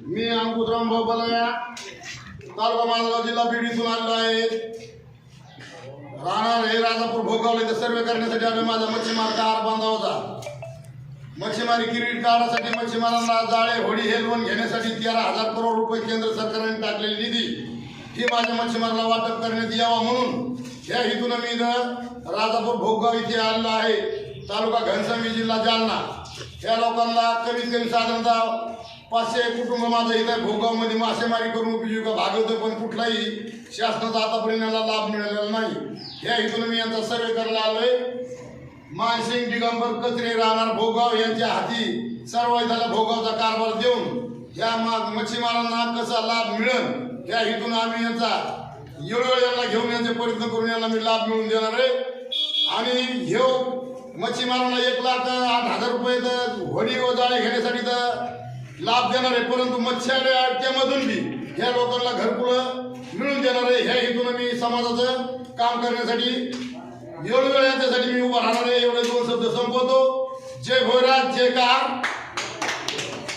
मी अंकुशराम भोपलया तालुका माजगाव जिल्हा बीड इथून आलेलो आहे। राहणार हे राजापूर भोगावले इथे सर्वे करण्यासाठी आम्ही माझा मच्छीमार कार बांधला होता। मच्छीमारी क्रेडिट कार्डासाठी मच्छीमारांना जाळे होडी हे लोन घेण्यासाठी 13,000 करोड रुपये केंद्र सरकारने टाकलेली निधी ही माझ्या मच्छीमाराला वाटप करण्यात यावा म्हणून या हेतून मी राजापूर भोगाव इथे आलेलो आहे। तालुका घनसावंगी जिल्हा जालना। या लोकांना कमीत कमी साधारणतः 500 कुटुंब माझं इथे भोगावमध्ये मासेमारी करून उपजीविका भागवतो, पण कुठलाही शासनाचा आतापर्यंत लाभ मिळालेला नाही। या हेतून मी यांचा सर्वे करायला आलोय। मानसिंग दिगंबर कचरे राहणार भोगाव यांच्या हाती सर्व इथला भोगावचा कारभार देऊन या मच्छीमारांना कसा लाभ मिळेल या हेतून आम्ही यांचा वेळोवेळी यांना घेऊन यांचे प्रयत्न करून यांना मी लाभ मिळवून देणार आहे। आणि ह्यो मच्छीमारांना 1,08,000 रुपये तर होडी व जाळे घेण्यासाठी तर लाभ देणार आहे, परंतु मत्स्यालय आयुक्तामधून बी ह्या लोकांना घरकुलं मिळून देणार आहे। ह्या हेतून मी समाजाचं काम करण्यासाठी वेळोवेळी यांच्यासाठी मी उभा राहणार आहे। एवढे 2 शब्द संपवतो। जय भोयराज, जय कार।